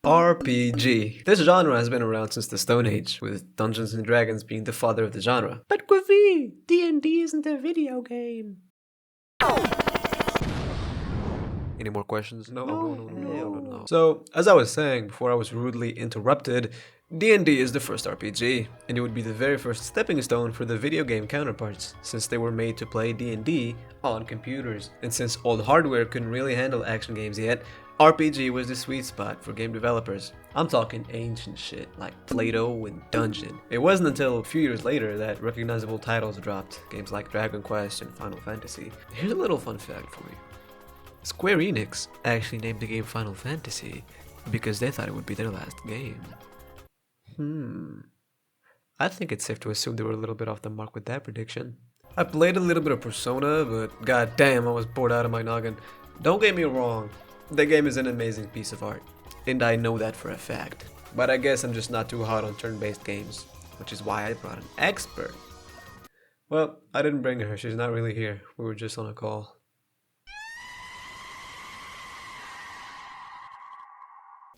RPG. This genre has been around since the Stone Age, with Dungeons and Dragons being the father of the genre. But Quavi, D&D isn't a video game. Any more questions? No. So, as I was saying before I was rudely interrupted, D&D is the first RPG, and it would be the very first stepping stone for the video game counterparts, since they were made to play D&D on computers. And since old hardware couldn't really handle action games yet, RPG was the sweet spot for game developers. I'm talking ancient shit like Plato and Dungeon. It wasn't until a few years later that recognizable titles dropped, games like Dragon Quest and Final Fantasy. Here's a little fun fact for you. Square Enix actually named the game Final Fantasy because they thought it would be their last game. I think it's safe to assume they were a little bit off the mark with that prediction. I played a little bit of Persona, but goddamn, I was bored out of my noggin. Don't get me wrong, the game is an amazing piece of art, and I know that for a fact. But I guess I'm just not too hot on turn-based games, which is why I brought an expert. Well, I didn't bring her, she's not really here. We were just on a call.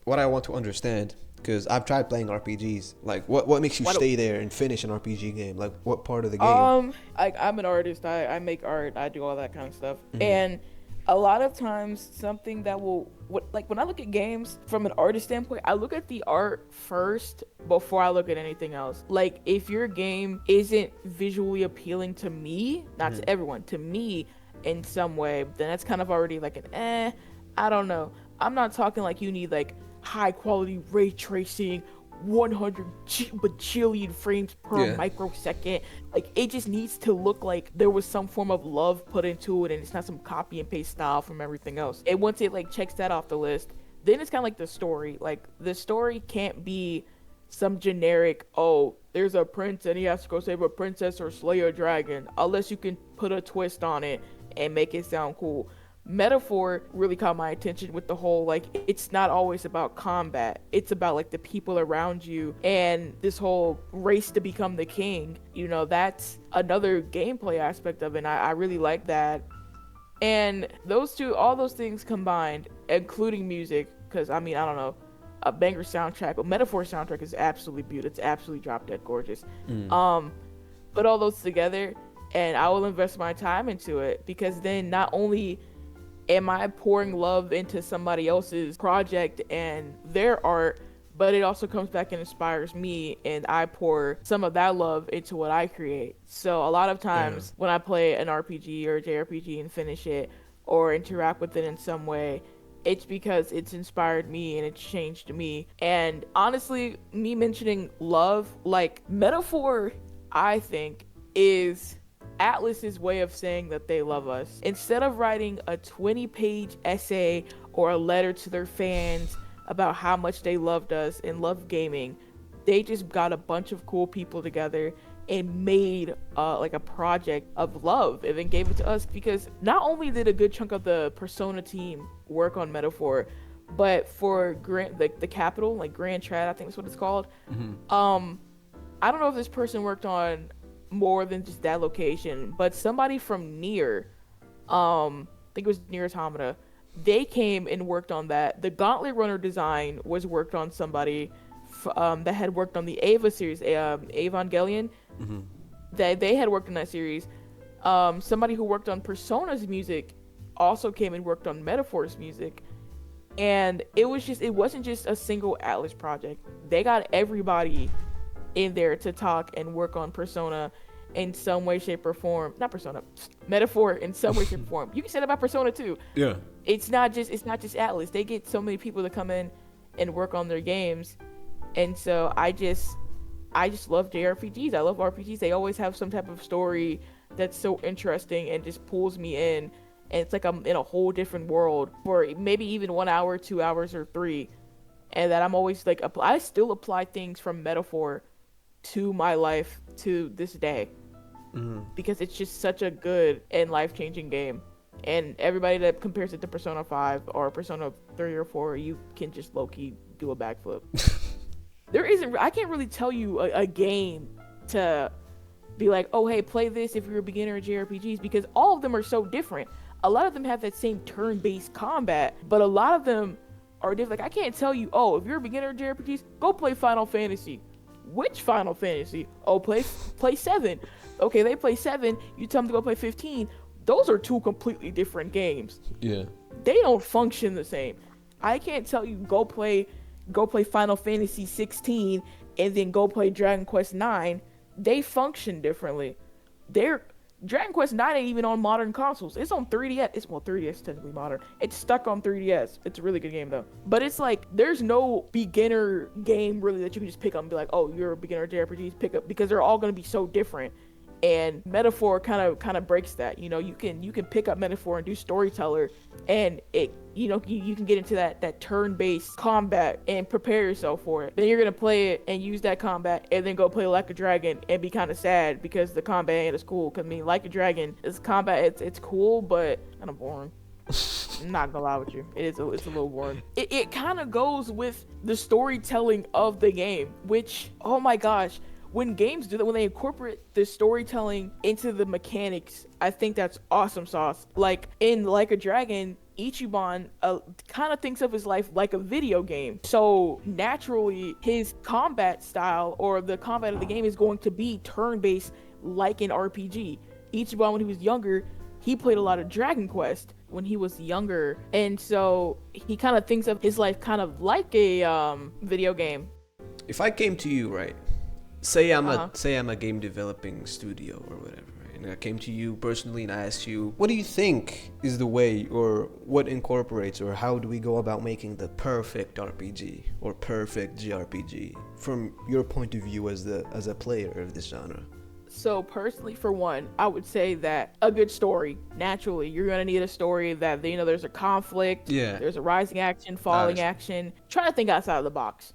What I want to understand, because I've tried playing RPGs, like what makes you stay there and finish an RPG game? Like what part of the game? I'm an artist. I make art. I do all that kind of stuff. And a lot of times something that when I look at games from an artist standpoint, I look at the art first before I look at anything else. Like if your game isn't visually appealing to me, not to everyone, to me in some way, then that's kind of already like an I don't know. I'm not talking like you need like high quality ray tracing 100 bajillion frames per microsecond. Like it just needs to look like there was some form of love put into it and it's not some copy and paste style from everything else. And once it like checks that off the list, then it's kind of like the story. Like the story can't be some generic, oh, there's a prince and he has to go save a princess or slay a dragon, unless you can put a twist on it and make it sound cool. Metaphor really caught my attention with the whole, like, it's not always about combat. It's about, like, the people around you and this whole race to become the king. You know, that's another gameplay aspect of it, and I really like that. And those two, all those things combined, including music, because, I mean, I don't know, a banger soundtrack, a Metaphor soundtrack is absolutely beautiful. It's absolutely drop dead gorgeous. Put all those together, and I will invest my time into it, because then not only am I pouring love into somebody else's project and their art, but it also comes back and inspires me, and I pour some of that love into what I create. So a lot of times when I play an RPG or a JRPG and finish it or interact with it in some way, it's because it's inspired me and it's changed me. And honestly, me mentioning love, like Metaphor, I think, is Atlas's way of saying that they love us. Instead of writing a 20-page essay or a letter to their fans about how much they loved us and loved gaming, they just got a bunch of cool people together and made like a project of love and then gave it to us, because not only did a good chunk of the Persona team work on Metaphor, but for the capital, like Grand Trad, I think is what it's called. I don't know if this person worked on more than just that location, but somebody from Nier, I think it was Nier Automata, they came and worked on that. The Gauntlet Runner design was worked on somebody that had worked on the Ava series, Evangelion. That they had worked on that series. Somebody who worked on Persona's music also came and worked on Metaphor's music. And it wasn't just a single Atlas project. They got everybody in there to talk and work on Persona in some way, shape, or form. Not Persona, Metaphor in some way, shape, or form. You can say that about Persona too. Yeah. It's not just Atlas. They get so many people to come in and work on their games. And so I just love JRPGs. I love RPGs. They always have some type of story that's so interesting and just pulls me in. And it's like I'm in a whole different world for maybe even 1 hour, 2 hours, or 3. And that I'm always like, I still apply things from Metaphor to my life to this day, because it's just such a good and life-changing game. And everybody that compares it to Persona 5 or Persona 3 or 4, you can just low-key do a backflip. I can't really tell you a game to be like, oh hey, play this if you're a beginner in JRPGs, because all of them are so different. A lot of them have that same turn-based combat, but a lot of them are different. Like, I can't tell you, oh, if you're a beginner in JRPGs, go play Final Fantasy. Which Final Fantasy? Oh, play 7. Okay, they play 7. You tell them to go play 15. Those are two completely different games. Yeah. They don't function the same. I can't tell you go play Final Fantasy 16 and then go play Dragon Quest 9. They function differently. Dragon Quest 9 ain't even on modern consoles. It's on 3DS. 3DS is technically modern. It's stuck on 3DS. It's a really good game though. But it's like there's no beginner game really that you can just pick up and be like, oh, you're a beginner JRPGs, pick up, because they're all gonna be so different. And Metaphor kind of breaks that. You can pick up Metaphor and do Storyteller, and it you can get into that turn-based combat and prepare yourself for it. Then you're gonna play it and use that combat, and then go play Like a Dragon and be kind of sad because the combat ain't as cool. Cause I mean, Like a Dragon is combat. It's cool, but kind of boring. I'm not gonna lie with you. It's a little boring. It kind of goes with the storytelling of the game, which, oh my gosh. When games do that, when they incorporate the storytelling into the mechanics, I think that's awesome sauce. Like in Like a Dragon, Ichiban kind of thinks of his life like a video game. So naturally, his combat style or the combat of the game is going to be turn-based like an RPG. Ichiban, when he was younger, he played a lot of Dragon Quest when he was younger. And so he kind of thinks of his life kind of like a video game. If I came to you, right? Say I'm a game developing studio or whatever, right? And I came to you personally and I asked you, what do you think is the way, or what incorporates, or how do we go about making the perfect RPG or perfect JRPG from your point of view as a player of this genre? So personally, for one, I would say that a good story, naturally, you're going to need a story that, there's a conflict, there's a rising action, falling action. Try to think outside of the box.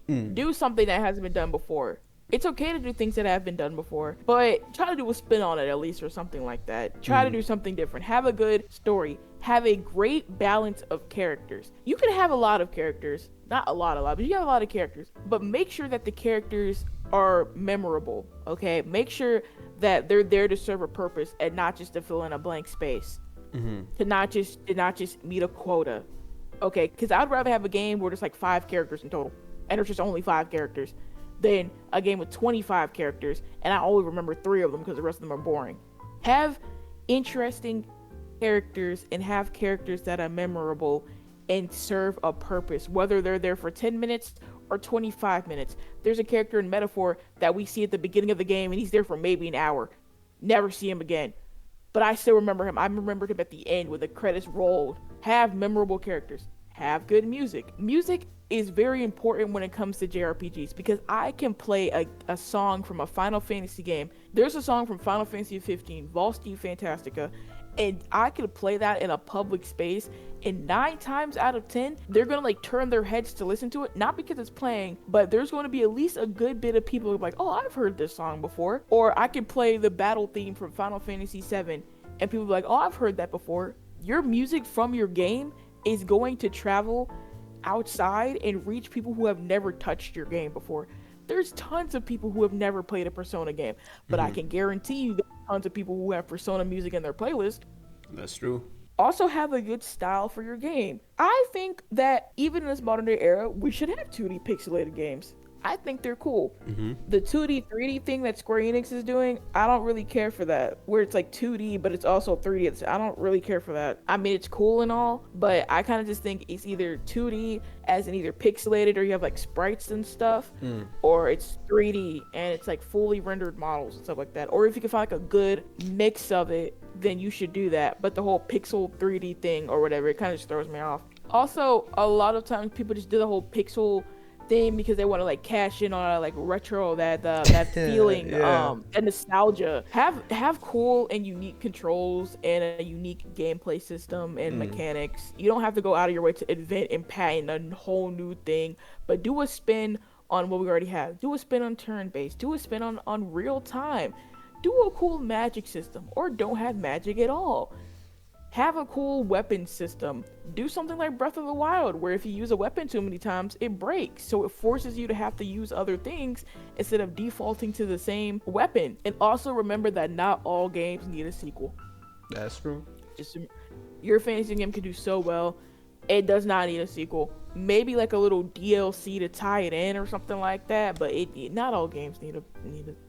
Do something that hasn't been done before. It's okay to do things that have been done before, but try to do a spin on it at least, or something like that. Try to do something different. Have a good story. Have a great balance of characters. You can have a lot of characters. Not a lot, but you have a lot of characters. But make sure that the characters are memorable, okay? Make sure that they're there to serve a purpose and not just to fill in a blank space. To not just meet a quota, okay? Because I'd rather have a game where there's like 5 characters in total, and there's just only 5 characters, than a game with 25 characters and I only remember 3 of them because the rest of them are boring. Have interesting characters and have characters that are memorable and serve a purpose, whether they're there for 10 minutes or 25 minutes. There's a character in Metaphor that we see at the beginning of the game and he's there for maybe an hour. Never see him again. But I still remember him. I remembered him at the end when the credits rolled. Have memorable characters. Have good music. Music is very important when it comes to JRPGs because I can play a song from a Final Fantasy game. There's a song from Final Fantasy 15, Valsti Fantastica, and I could play that in a public space, and 9 times out of 10, they're gonna like turn their heads to listen to it, not because it's playing, but there's going to be at least a good bit of people who are like, oh, I've heard this song before. Or I can play the battle theme from Final Fantasy 7, and people be like, oh, I've heard that before. Your music from your game is going to travel outside and reach people who have never touched your game before. There's tons of people who have never played a Persona game, but I can guarantee you there's tons of people who have Persona music in their playlist. That's true. Also have a good style for your game. I think that even in this modern day era, we should have 2D pixelated games. I think they're cool. The 2D, 3D thing that Square Enix is doing, I don't really care for that. Where it's like 2D, but it's also 3D. I don't really care for that. I mean, it's cool and all, but I kind of just think it's either 2D, as in either pixelated, or you have like sprites and stuff, or it's 3D, and it's like fully rendered models and stuff like that. Or if you can find like a good mix of it, then you should do that. But the whole pixel 3D thing or whatever, it kind of just throws me off. Also, a lot of times people just do the whole pixel thing because they want to like cash in on like retro that feeling and nostalgia. Have cool and unique controls and a unique gameplay system and mechanics. You don't have to go out of your way to invent and patent a whole new thing, but do a spin on what we already have. Do a spin on turn-based. Do a spin on real time. Do a cool magic system, or don't have magic at all. Have a cool weapon system. Do something like Breath of the Wild, where if you use a weapon too many times, it breaks. So it forces you to have to use other things instead of defaulting to the same weapon. And also remember that not all games need a sequel. That's true. Your fantasy game can do so well. It does not need a sequel. Maybe like a little DLC to tie it in or something like that. But not all games need a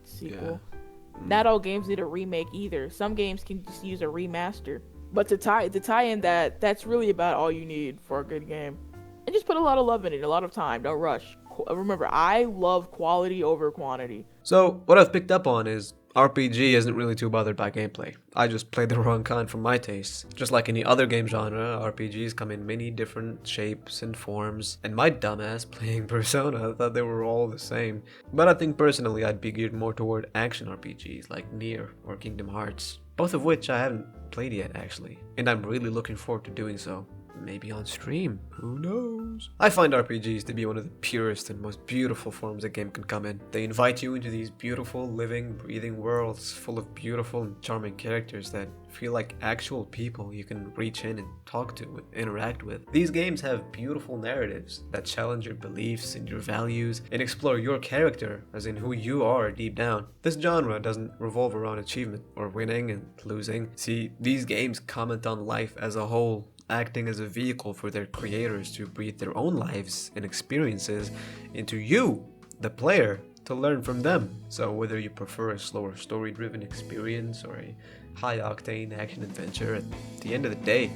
sequel. Yeah. Not all games need a remake either. Some games can just use a remaster. But to tie in that's really about all you need for a good game. And just put a lot of love in it, a lot of time. Don't rush. Remember, I love quality over quantity. So, what I've picked up on is RPG isn't really too bothered by gameplay. I just played the wrong kind for my tastes. Just like any other game genre, RPGs come in many different shapes and forms, and my dumbass playing Persona thought they were all the same. But I think personally I'd be geared more toward action RPGs like Nier or Kingdom Hearts, both of which I haven't played yet actually, and I'm really looking forward to doing so. Maybe on stream, who knows? I find RPGs to be one of the purest and most beautiful forms a game can come in. They invite you into these beautiful, living, breathing worlds full of beautiful and charming characters that feel like actual people you can reach in and talk to and interact with. These games have beautiful narratives that challenge your beliefs and your values and explore your character, as in who you are deep down. This genre doesn't revolve around achievement or winning and losing. See, these games comment on life as a whole, acting as a vehicle for their creators to breathe their own lives and experiences into you, the player, to learn from them. So whether you prefer a slower story-driven experience or a high-octane action-adventure, at the end of the day,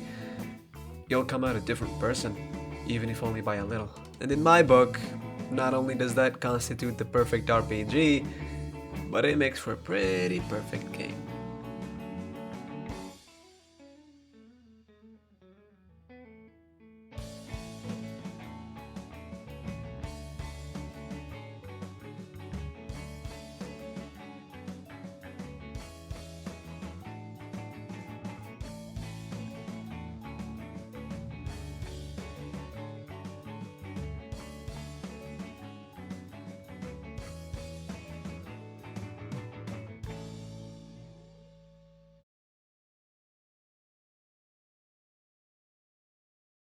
you'll come out a different person, even if only by a little. And in my book, not only does that constitute the perfect RPG, but it makes for a pretty perfect game.